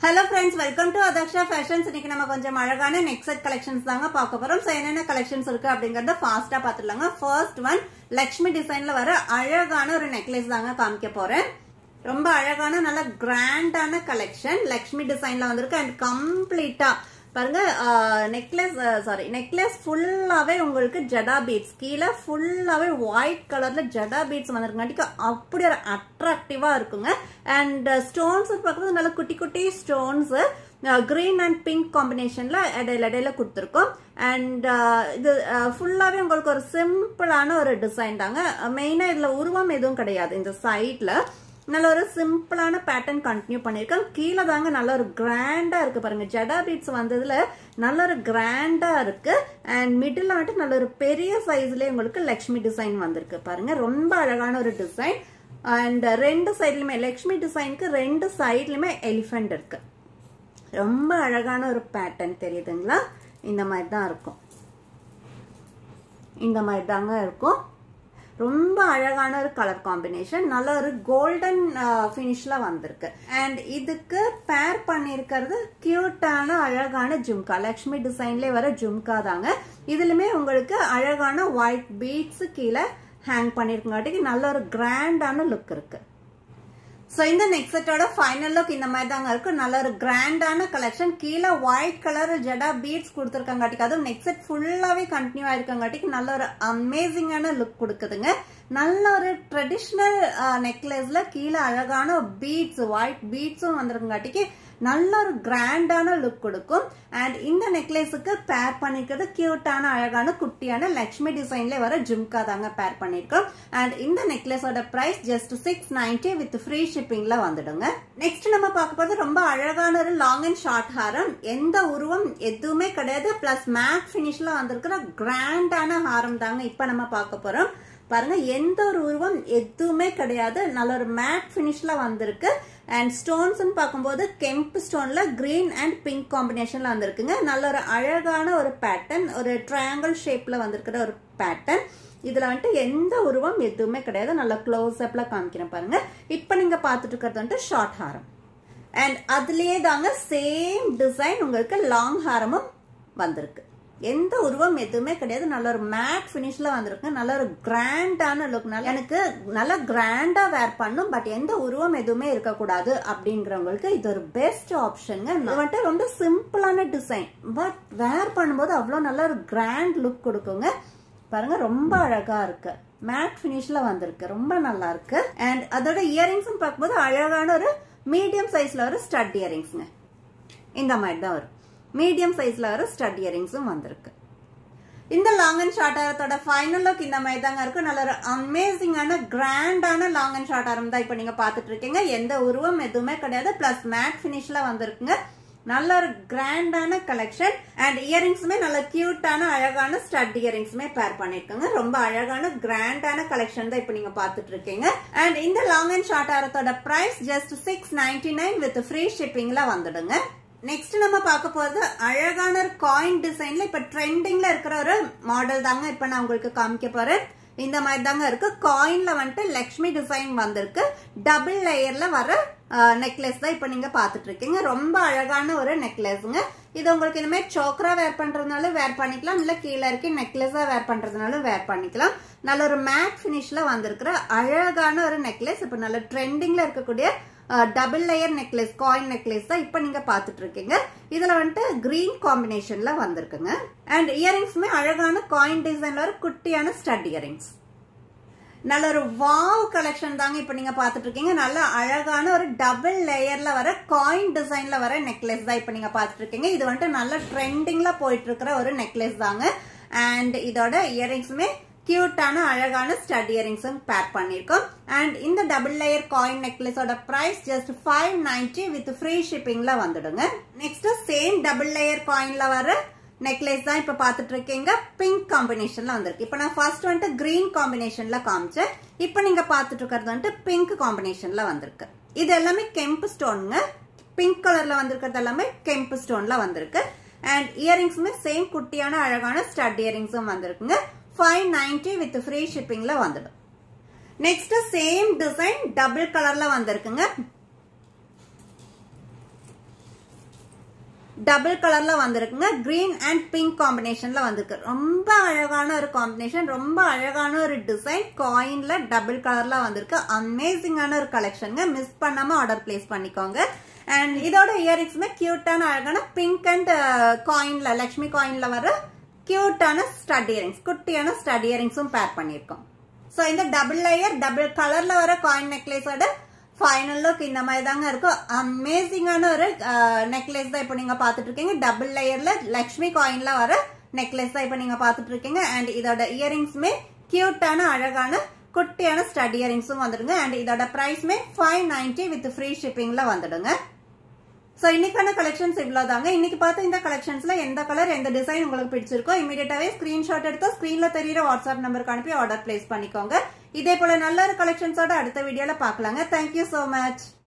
Hello friends, welcome to Adaksha Fashions. இன்னைக்கு நம்ம கொஞ்சம் அழகான neck set collections தாங்க பார்க்க போறோம். சோ என்னென்ன collections இருக்கு அப்படிங்கறத ஃபாஸ்டா பாத்துடலாங்க. First one லக்ஷ்மி டிசைன்ல வர அழகான ஒரு necklace தாங்க காமிக்க போறேன். ரொம்ப அழகான நல்ல கிராண்டான கலெக்ஷன் லக்ஷ்மி டிசைன்ல வந்திருக்கு and கம்ப்ளீட்டா பாருங்க நெக்லஸ் ஃபுல்லாவே உங்களுக்கு ஜடா பீட்ஸ் கீழே ஃபுல்லாவே ஒயிட் கலர்ல ஜடா பீட்ஸ் வந்திருக்காட்டிக்கு அப்படி ஒரு அட்ராக்டிவா இருக்குங்க. அண்ட் ஸ்டோன்ஸ் பார்க்கும்போது நல்ல குட்டி குட்டி ஸ்டோன்ஸ் கிரீன் அண்ட் பிங்க் காம்பினேஷன்ல இடையில கொடுத்துருக்கோம். அண்ட் இது ஃபுல்லாவே உங்களுக்கு ஒரு சிம்பிளான ஒரு டிசைன் தாங்க. மெயினா இதுல உருவம் எதுவும் கிடையாது. இந்த சைட்ல நல்ல ஒரு சிம்பிளான பேட்டர்ன் கண்டினியூ பண்ணிருக்கேன். கீழே தாங்க நல்ல ஒரு கிராண்டா இருக்கு பாருங்க. ஜடா பீட்ஸ் வந்ததுல நல்ல ஒரு கிராண்டா இருக்கு. அண்ட் மிடில் வந்துட்டு நல்ல ஒரு பெரிய சைஸ்லயே உங்களுக்கு லக்ஷ்மி டிசைன் வந்திருக்கு பாருங்க. ரொம்ப அழகான ஒரு டிசைன். அண்ட் ரெண்டு சைட்லயுமே லக்ஷ்மி டிசைனுக்கு ரெண்டு சைட்லயுமே எலிஃபென்ட் இருக்கு. ரொம்ப அழகான ஒரு பேட்டர்ன் தெரியுதுங்களா? இந்த மாதிரி தான் இருக்கும். இந்த மாதிரி தாங்க இருக்கும். ரொம்ப அழகான ஒரு கலர் காம்பினேஷன். நல்ல ஒரு கோல்டன் பினிஷ்ல வந்திருக்கு. அண்ட் இதுக்கு பேர் பண்ணிருக்கிறது கியூட்டான அழகான ஜும்கா. லக்ஷ்மி டிசைன்ல வர ஜும்கா தாங்க. இதுலயுமே உங்களுக்கு அழகான ஒயிட் பீட்ஸ் கீழே ஹேங் பண்ணிருக்காட்டிக்கு நல்ல ஒரு கிராண்டான லுக் இருக்கு. சோ இந்த நெக் செட்டோட ஃபைனல் லுக் இந்த மாதிரி தாங்க இருக்கு. நல்ல ஒரு கிராண்டான கலெக்ஷன். கீழே ஒயிட் கலர் ஜடா பீட்ஸ் கொடுத்துருக்காங்காட்டிக்கு அதுவும் நெக் செட் ஃபுல்லாவே கண்டினியூ ஆயிருக்காங்காட்டிக்கு நல்ல ஒரு அமேசிங்கான லுக் கொடுக்குதுங்க. நல்ல ஒரு ட்ரெடிஷ்னல் நெக்லஸ்ல கீழே அழகான பீட்ஸ் ஒயிட் பீட்ஸும் வந்திருக்காட்டிக்கு நல்ல ஒரு கிராண்டான லுக் கொடுக்கும். அண்ட் இந்த நெக்லஸுக்கு பேர் பண்ணிருக்கிறது கியூட்டான அழகான குட்டியான லக்ஷ்மி டிசைன்ல வர ஜும்கா தாங்க பேர் பண்ணிருக்கோம். அண்ட் இந்த நெக்லஸோட பிரைஸ் ஜஸ்ட் 690 வித் ஃப்ரீ ஷிப்பிங்ல வந்துடுங்க. நெக்ஸ்ட் நம்ம பார்க்க போறது ரொம்ப அழகான ஒரு லாங் அண்ட் ஷார்ட் ஹாரம். எந்த உருவம் எதுவுமே கிடையாது. பிளஸ் மேட் பினிஷ்ல வந்திருக்கிற கிராண்டான ஹாரம் தாங்க இப்ப நம்ம பார்க்க போறோம். பாருங்க, எந்த ஒரு உருவம் எதுவுமே கிடையாது. நல்ல ஒரு மேட் பினிஷ்ல வந்திருக்கு. அண்ட் ஸ்டோன்ஸ் பார்க்கும்போது கெம்பு ஸ்டோன்ல கிரீன் அண்ட் பிங்க் காம்பினேஷன்ல வந்திருக்குங்க. நல்ல ஒரு அழகான ஒரு பேட்டர்ன், ஒரு ட்ரையாங்கிள் ஷேப்ல வந்திருக்கிற ஒரு பேட்டர்ன். இதுல வந்துட்டு எந்த உருவம் எதுவுமே கிடையாது. நல்ல க்ளோஸ் அப்ல காமிக்கிறேன் பாருங்க. இப்ப நீங்க பாத்துட்டு இருக்கிறது வந்துட்டு ஷார்ட் ஹாரம். அண்ட் அதுலயே தாங்க சேம் டிசைன் உங்களுக்கு லாங் ஹாரமும் வந்திருக்கு. எந்த உருவம் எதுவுமே கிடையாது. நல்ல ஒரு மேட் பினிஷ்ல வந்திருக்கு. நல்ல ஒரு கிராண்டான லுக். எனக்கு நல்ல கிராண்டா வேர் பண்ணும், பட் எந்த உருவம் எதுவுமே இருக்கக்கூடாது அப்படிங்கிறவங்களுக்கு இது ஒரு பெஸ்ட் ஆப்ஷனுங்க. இது வந்துட்டு ரொம்ப சிம்பிளான டிசைன், பட் வேர் பண்ணும்போது அவ்வளவு நல்ல ஒரு கிராண்ட் லுக் கொடுக்குங்க. பாருங்க, ரொம்ப அழகா இருக்கு. மேட் பினிஷ்ல வந்திருக்கு. ரொம்ப நல்லா இருக்கு. அண்ட் அதோட இயரிங்ஸ் பார்க்கும்போது அழகான ஒரு மீடியம் சைஸ்ல ஒரு ஸ்டட் இயரிங்ஸ்ங்க. இந்த மாதிரி தான் வரும். மீடியம் சைஸ்ல வர ஸ்டட் இயரிங்ஸும் வந்திருக்கு. இந்த லாங் அண்ட் ஷார்ட் ஹாரத்தோட ஃபைனல் லுக் இந்த மாதிரி தாங்க இருக்கு. நல்ல ஒரு அமேசிங்கான கிராண்டான லாங் அண்ட் ஷார்ட் ஹாரம் தான் இப்ப நீங்க பாத்துட்டு இருக்கீங்க. எந்த உருவம் எதுவுமே கிடையாது. பிளஸ் மேட் பினிஷ்ல வந்திருக்குங்க. நல்ல ஒரு கிராண்டான கலெக்ஷன். அண்ட் இயரிங்ஸுமே நல்ல கியூட்டான அழகான ஸ்டட் இயரிங்ஸுமே பேர் பண்ணிருக்காங்க. ரொம்ப அழகான கிராண்டான கலெக்ஷன் தான் இப்ப நீங்க பாத்துட்டு இருக்கீங்க. அண்ட் இந்த லாங் அண்ட் ஷார்ட் ஹாரத்தோட பிரைஸ் ஜஸ்ட் 699 வித் ஃப்ரீ ஷிப்பிங்ல வந்துடுங்க. நெக்ஸ்ட் நம்ம பார்க்க போறது அழகான ஒரு காயின் டிசைன்ல இப்ப ட்ரெண்டிங்ல இருக்கிற ஒரு மாடல் தாங்க இப்ப நான் உங்களுக்கு காமிக்க போறேன். இந்த மாதிரி தாங்க இருக்கு. காயின்ல வந்துட்டு லக்ஷ்மி டிசைன் வந்திருக்கு. டபுள் லேயர்ல வர நெக்லஸ் தான் இப்ப நீங்க பாத்துட்டு இருக்கீங்க. ரொம்ப அழகான ஒரு நெக்லஸ்ங்க. இது உங்களுக்கு இனிமே சோக்கரா வேர் பண்றதுனாலும் வேர் பண்ணிக்கலாம், இல்ல கீழே இருக்க நெக்லஸா வேர் பண்றதுனாலும் வேர் பண்ணிக்கலாம். நல்ல ஒரு மேட் பினிஷ்ல வந்திருக்கிற அழகான ஒரு நெக்லஸ். இப்ப நல்ல ட்ரெண்டிங்ல இருக்கக்கூடிய double layer necklace, coin necklace தான் இப்ப நீங்க பாத்துட்டு இருக்கீங்க. இதுல வந்துட்டு கிரீன் காம்பினேஷன்ல வந்திருக்குங்க. அண்ட் இயரிங்ஸுமே அழகான காயின் டிசைன்ல ஒரு குட்டியான ஸ்டட் இயரிங்ஸ். நல்ல ஒரு வாவ் கலெக்ஷன் தாங்க இப்ப நீங்க பாத்துட்டு இருக்கீங்க. நல்ல அழகான ஒரு டபுள் லேயர்ல வர காயின் டிசைன்ல வர நெக்லஸ் தான் இப்ப நீங்க பாத்துட்டு இருக்கீங்க. இது வந்துட்டு நல்ல ட்ரெண்டிங்ல போயிட்டு இருக்கிற ஒரு நெக்லஸ் தாங்க. அண்ட் இதோட இயரிங்ஸுமே கியூட்டான அழகான ஸ்டட் இயரிங்ஸும் பேர் பண்ணிருக்கோம். அண்ட் இந்த டபுள் லேயர் காயின் நெக்லஸோட பிரைஸ் ஜஸ்ட் 590 வித் ஃப்ரீ ஷிப்பிங்ல வந்துடுங்க. நெக்ஸ்ட் சேம் டபுள் லேயர் காயின்ல வர நெக்லஸ் தான் இப்ப பாத்துட்டு இருக்கீங்க. பிங்க் காம்பினேஷன்ல வந்திருக்கு. இப்ப நான் ஃபர்ஸ்ட் வந்துட்டு கிரீன் காம்பினேஷன்ல காமிச்சேன். இப்ப நீங்க பாத்துட்டு இருக்கிறது வந்துட்டு பிங்க் காம்பினேஷன்ல வந்திருக்கு. இது எல்லாமே கெம்பு ஸ்டோனுங்க. பிங்க் கலர்ல வந்திருக்கிறது எல்லாமே கெம்பு ஸ்டோன்ல வந்திருக்கு. அண்ட் இயரிங்ஸுமே சேம் குட்டியான அழகான ஸ்டட் இயரிங்ஸும் வந்திருக்குங்க. 590 வித் ஃப்ரீ ஷிப்பிங்ல வந்துடும். நெக்ஸ்ட் சேம் டிசைன் டபுள் கலர்ல வந்திருக்குங்க. டபுள் கலர்ல வந்திருக்குங்க. கிரீன் அண்ட் பிங்க் காம்பினேஷன்ல வந்திருக்கு. ரொம்ப அழகான ஒரு காம்பினேஷன், ரொம்ப அழகான ஒரு டிசைன். காயின்ல டபுள் கலர்ல வந்திருக்கு. அமேசிங்கான ஒரு கலெக்ஷனுங்க. மிஸ் பண்ணாம ஆர்டர் பிளேஸ் பண்ணிக்கோங்க. அண்ட் இதோட இயரிங்ஸ்மே கியூட்டான அழகான பிங்க் அண்ட் காயின்ல, லக்ஷ்மி காயின்ல வர கியூட்டான ஸ்டட் இயரிங்ஸ், குட்டியான ஸ்டட் இயரிங்ஸும் பேர் பண்ணிருக்கோம். சோ இந்த டபுள் லேயர் டபுள் கலர்ல வர காயின் நெக்லேஸோட ஃபைனல் லுக் இந்த மாதிரி தாங்க இருக்கும். அமேசிங்கான ஒரு நெக்லஸ் தான் இப்போ நீங்க பாத்துட்டு இருக்கீங்க. டபுள் லேயர்ல லக்ஷ்மி காயின்ல வர நெக்லஸ் தான் இப்போ நீங்க பாத்துட்டு இருக்கீங்க. அண்ட் இதோட இயரிங்ஸ்மே கியூட்டான அழகான குட்டியான ஸ்டட் இயரிங்ஸும் வந்துடுங்க. அண்ட் இதோட பிரைஸ்மே 590 வித் ஃப்ரீ ஷிப்பிங்ல வந்துடுங்க. சோ இன்னைக்கான கலெக்ஷன்ஸ் இவ்வளவுதாங்க. இன்னைக்கு பார்த்த இந்த கலெக்ஷன்ஸ்ல எந்த கலர் எந்த டிசைன் உங்களுக்கு பிடிச்சிருக்கோ இமீடியட்டாவே ஸ்கிரீன்ஷாட் எடுத்து ஸ்கிரீன்ல தெரியுற வாட்ஸ்அப் நம்பருக்கு அனுப்பி ஆர்டர் பிளேஸ் பண்ணிக்கோங்க. இதே போல நல்ல ஒரு கலெக்ஷன்ஸோட அடுத்த வீடியோல பாக்கலாங்க. Thank you so much.